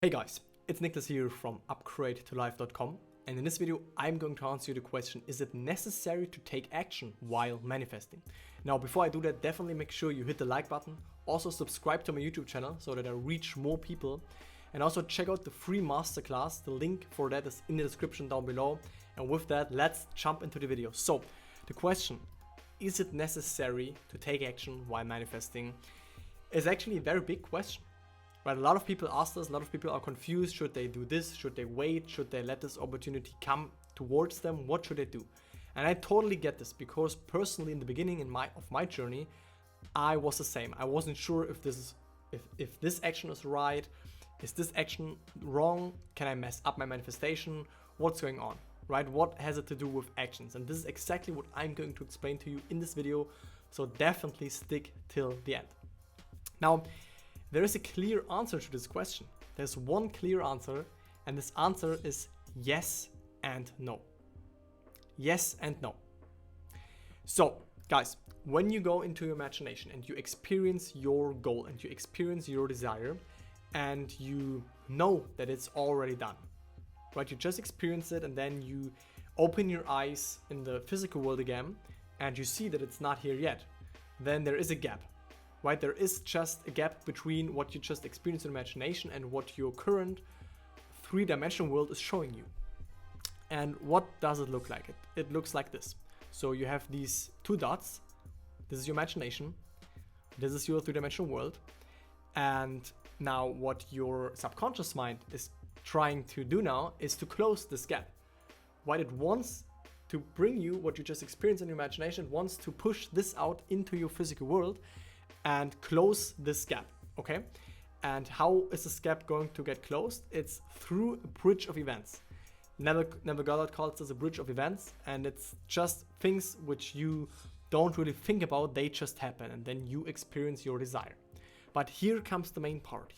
Hey guys, it's Nicholas here from upgradeToLife.com, and in this video I'm going to answer you the question, is it necessary to take action while manifesting? Now before I do that, definitely make sure you hit the like button, also subscribe to my YouTube channel so that I reach more people, and also check out the free masterclass. The link for that is in the description down below. And with that, let's jump into the video. So the question, is it necessary to take action while manifesting, is actually a very big question. Right, a lot of people ask this, a lot of people are confused. Should they do this? Should they wait? Should they let this opportunity come towards them? What should they do? And I totally get this, because personally in the beginning of my journey, I was the same. I wasn't sure if this action is right. Is this action wrong? Can I mess up my manifestation? What's going on? Right? What has it to do with actions? And this is exactly what I'm going to explain to you in this video. So definitely stick till the end. Now, there is a clear answer to this question. There's one clear answer, and this answer is yes and no. Yes and no. So, guys, when you go into your imagination and you experience your goal and you experience your desire, and you know that it's already done, right? You just experience it, and then you open your eyes in the physical world again, and you see that it's not here yet. Then there is a gap. Right, there is just a gap between what you just experienced in imagination and what your current three-dimensional world is showing you. And what does it look like? It looks like this. So you have these two dots. This is your imagination. This is your three-dimensional world. And now what your subconscious mind is trying to do now is to close this gap. Right, it wants to bring you what you just experienced in your imagination. It wants to push this out into your physical world and close this gap, okay? And how is this gap going to get closed? It's through a bridge of events. Neville Goddard calls this a bridge of events, and it's just things which you don't really think about, they just happen, and then you experience your desire. But here comes the main part.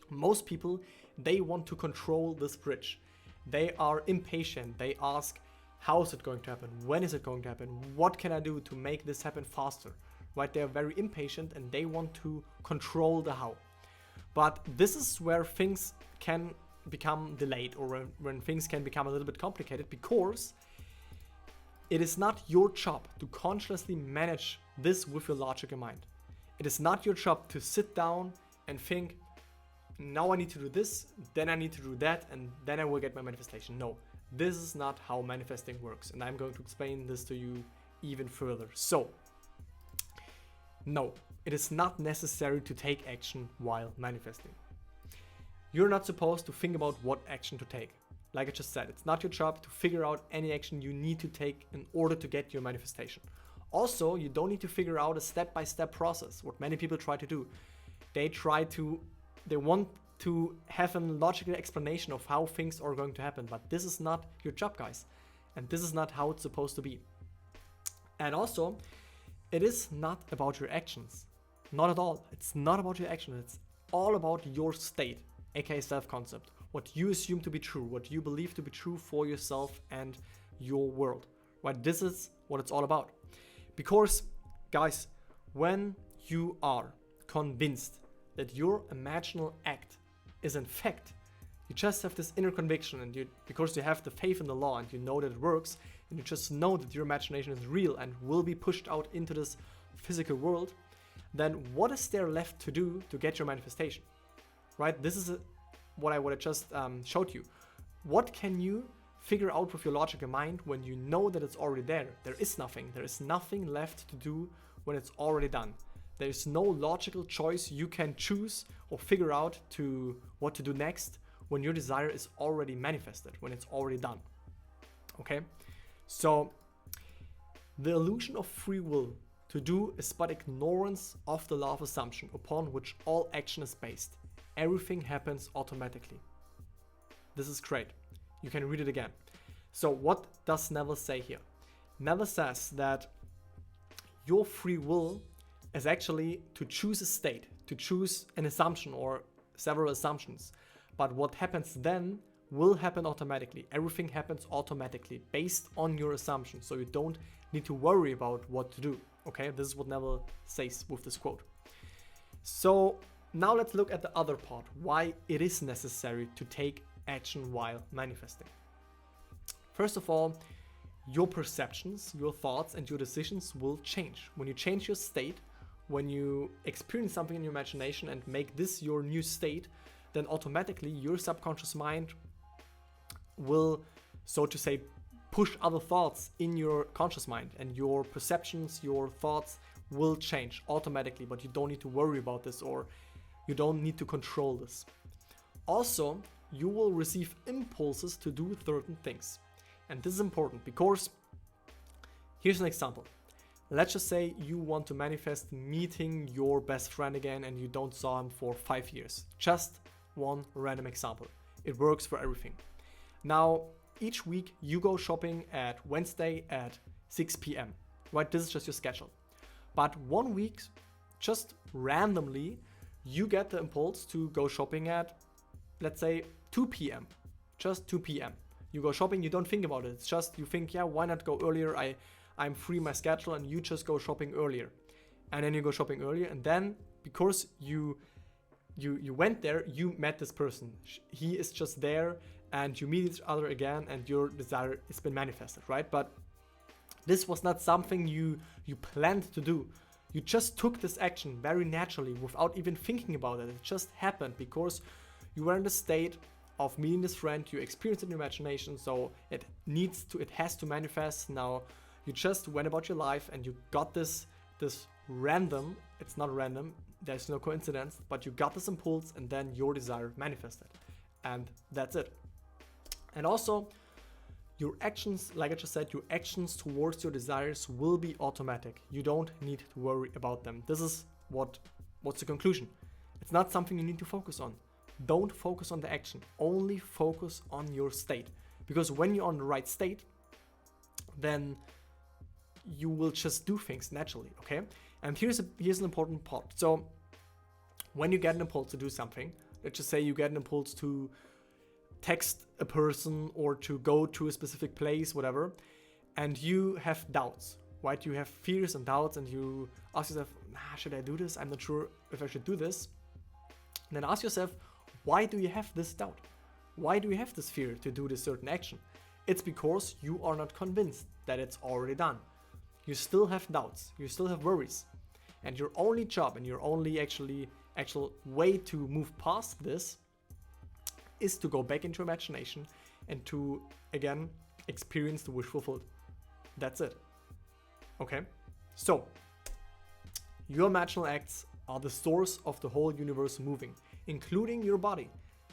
Most people, they want to control this bridge. They are impatient. They ask, how is it going to happen? When is it going to happen? What can I do to make this happen faster? Right, they're very impatient and they want to control the how. But this is where things can become delayed, or when things can become a little bit complicated, because it is not your job to consciously manage this with your logical mind. It is not your job to sit down and think, now I need to do this, then I need to do that, and then I will get my manifestation. No, this is not how manifesting works, and I'm going to explain this to you even further. So, no, it is not necessary to take action while manifesting. You're not supposed to think about what action to take. Like I just said, it's not your job to figure out any action you need to take in order to get your manifestation. Also, you don't need to figure out a step-by-step process, what many people try to do. They want to have a logical explanation of how things are going to happen, but this is not your job, guys. And this is not how it's supposed to be. And also, it is not about your actions. Not at all. It's not about your actions. It's all about your state, aka self-concept. What you assume to be true, what you believe to be true for yourself and your world. Right? This is what it's all about. Because, guys, when you are convinced that your imaginal act is in fact, you just have this inner conviction, and because you have the faith in the law and you know that it works, and you just know that your imagination is real and will be pushed out into this physical world, then what is there left to do to get your manifestation? Right? This is what I just showed you. What can you figure out with your logical mind when you know that it's already there? There is nothing. There is nothing left to do when it's already done. There is no logical choice you can choose or figure out to what to do next when your desire is already manifested, when it's already done. Okay? So, the illusion of free will to do is but ignorance of the law of assumption upon which all action is based. Everything happens automatically. This is great. You can read it again. So what does Neville say here? Neville says that your free will is actually to choose a state, to choose an assumption or several assumptions. But what happens then will happen automatically. Everything happens automatically based on your assumptions. So you don't need to worry about what to do. Okay, this is what Neville says with this quote. So Now let's look at the other part, why it is necessary to take action while manifesting. First of all, your perceptions, your thoughts, and your decisions will change. When you change your state, when you experience something in your imagination and make this your new state, then automatically your subconscious mind will, so to say, push other thoughts in your conscious mind, and your perceptions, your thoughts will change automatically, but you don't need to worry about this, or you don't need to control this. Also, you will receive impulses to do certain things. And this is important because here's an example. Let's just say you want to manifest meeting your best friend again and you don't saw him for 5 years. Just one random example. It works for everything. Now, each week you go shopping at Wednesday at 6 p.m. Right? This is just your schedule. But 1 week, just randomly, you get the impulse to go shopping at, let's say, 2 p.m. Just 2 p.m. You go shopping, you don't think about it. It's just you think, yeah, why not go earlier? I'm free my schedule, and you just go shopping earlier. And then you go shopping earlier, and then because you went there, you met this person. He is just there, and you meet each other again, and your desire has been manifested, right? But this was not something you planned to do. You just took this action very naturally without even thinking about it. It just happened because you were in the state of meeting this friend, you experienced it in your imagination, so it has to manifest. Now you just went about your life and you got this random, it's not random, there's no coincidence, but you got this impulse and then your desire manifested. And that's it. And also, your actions, like I just said, your actions towards your desires will be automatic. You don't need to worry about them. This is what's the conclusion. It's not something you need to focus on. Don't focus on the action, only focus on your state. Because when you're on the right state, then you will just do things naturally, okay? And here's an important part. So when you get an impulse to do something, let's just say you get an impulse to text a person or to go to a specific place, whatever, and you have doubts, right? You have fears and doubts, and you ask yourself, should I do this? I'm not sure if I should do this. And then ask yourself, why do you have this doubt? Why do you have this fear to do this certain action? It's because you are not convinced that it's already done. You still have doubts, you still have worries. And your only job and your only actual way to move past this is to go back into imagination and to, again, experience the wish fulfilled. That's it. Okay? So, your imaginal acts are the source of the whole universe moving, including your body,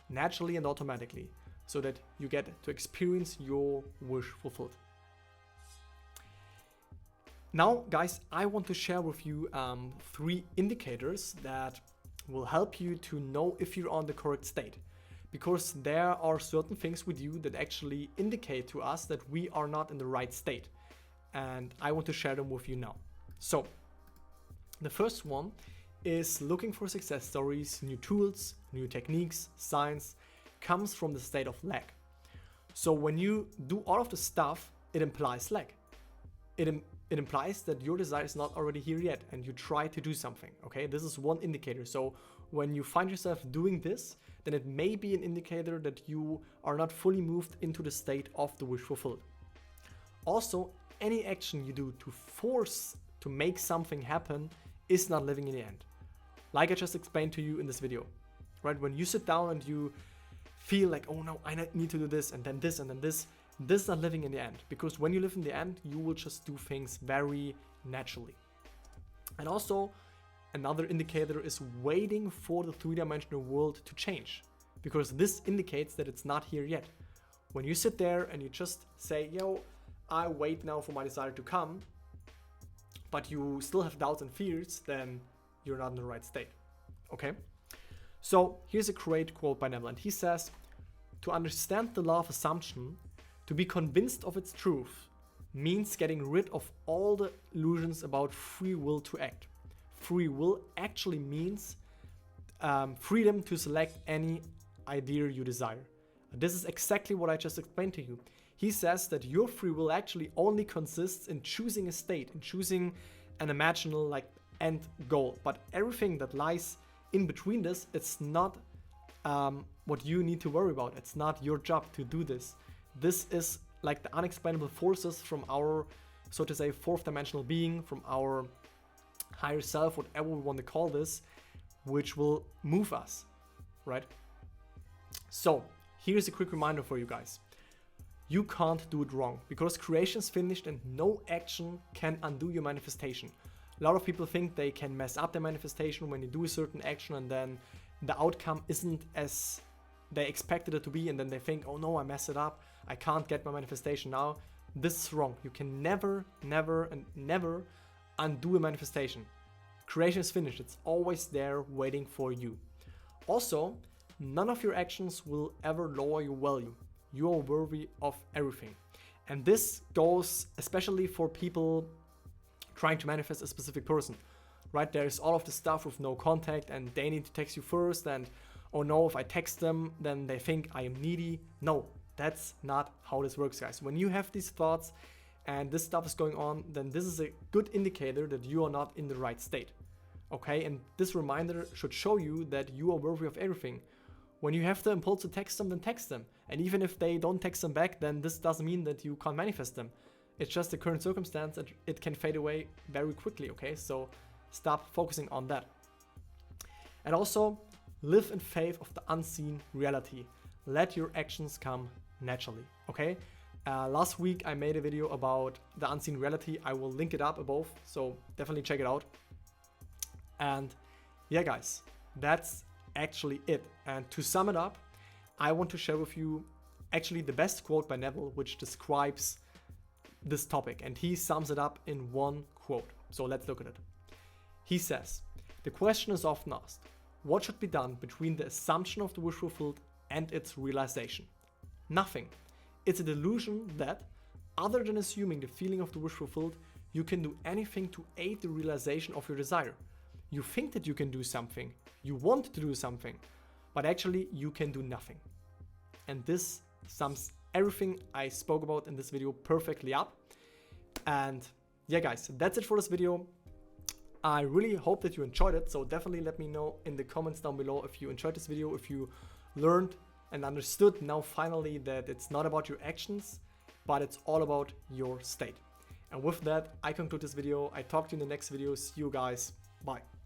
naturally and automatically, so that you get to experience your wish fulfilled. Now, guys, I want to share with you 3 indicators that will help you to know if you're on the correct state. Because there are certain things with you that actually indicate to us that we are not in the right state. And I want to share them with you now. So, the first one is looking for success stories, new tools, new techniques, science, comes from the state of lack. So when you do all of the stuff, it implies lack. It implies that your desire is not already here yet and you try to do something, okay? This is one indicator. So when you find yourself doing this, then it may be an indicator that you are not fully moved into the state of the wish fulfilled. Also, any action you do to force to make something happen is not living in the end. Like I just explained to you in this video, right? When you sit down and you feel like, oh no, I need to do this and then this and then this is not living in the end. Because when you live in the end, you will just do things very naturally. And also, another indicator is waiting for the 3-dimensional world to change. Because this indicates that it's not here yet. When you sit there and you just say, yo, I wait now for my desire to come, but you still have doubts and fears, then you're not in the right state, okay? So here's a great quote by Neville, and he says, to understand the law of assumption, to be convinced of its truth, means getting rid of all the illusions about free will to act. Free will actually means freedom to select any idea you desire. This is exactly what I just explained to you. He says that your free will actually only consists in choosing a state, in choosing an imaginal end goal, but everything that lies in between this, it's not what you need to worry about. It's not your job to do this. This is like the unexplainable forces from our, so to say, fourth dimensional being, from our higher self, whatever we want to call this, which will move us, right? So here's a quick reminder for you guys. You can't do it wrong, because creation is finished and no action can undo your manifestation. A lot of people think they can mess up their manifestation when you do a certain action and then the outcome isn't as they expected it to be, and then they think, oh no, I messed it up, I can't get my manifestation now. This is wrong. You can never, never, and never undo a manifestation. Creation is finished. It's always there waiting for you. Also, none of your actions will ever lower your value. You are worthy of everything. And this goes especially for people trying to manifest a specific person, right? There's all of the stuff with no contact and they need to text you first, and oh no, if I text them, then they think I am needy. No, that's not how this works, guys. When you have these thoughts and this stuff is going on, then this is a good indicator that you are not in the right state, okay? And this reminder should show you that you are worthy of everything. When you have the impulse to text them, then text them. And even if they don't text them back, then this doesn't mean that you can't manifest them. It's just the current circumstance and it can fade away very quickly, okay? So stop focusing on that. And also, live in faith of the unseen reality. Let your actions come naturally, okay? Last week I made a video about the unseen reality. I will link it up above, so definitely check it out. And yeah, guys, that's actually it. And to sum it up, I want to share with you actually the best quote by Neville, which describes this topic, and he sums it up in one quote. So let's look at it. He says, the question is often asked, what should be done between the assumption of the wish fulfilled and its realization? Nothing. It's a delusion that, other than assuming the feeling of the wish fulfilled, you can do anything to aid the realization of your desire. You think that you can do something, you want to do something, but actually you can do nothing. And this sums everything I spoke about in this video perfectly up. And yeah, guys, that's it for this video. I really hope that you enjoyed it, so definitely let me know in the comments down below if you enjoyed this video, if you learned and understood now finally that it's not about your actions, but it's all about your state. And with that, I conclude this video. I talk to you in the next video. See you guys. Bye.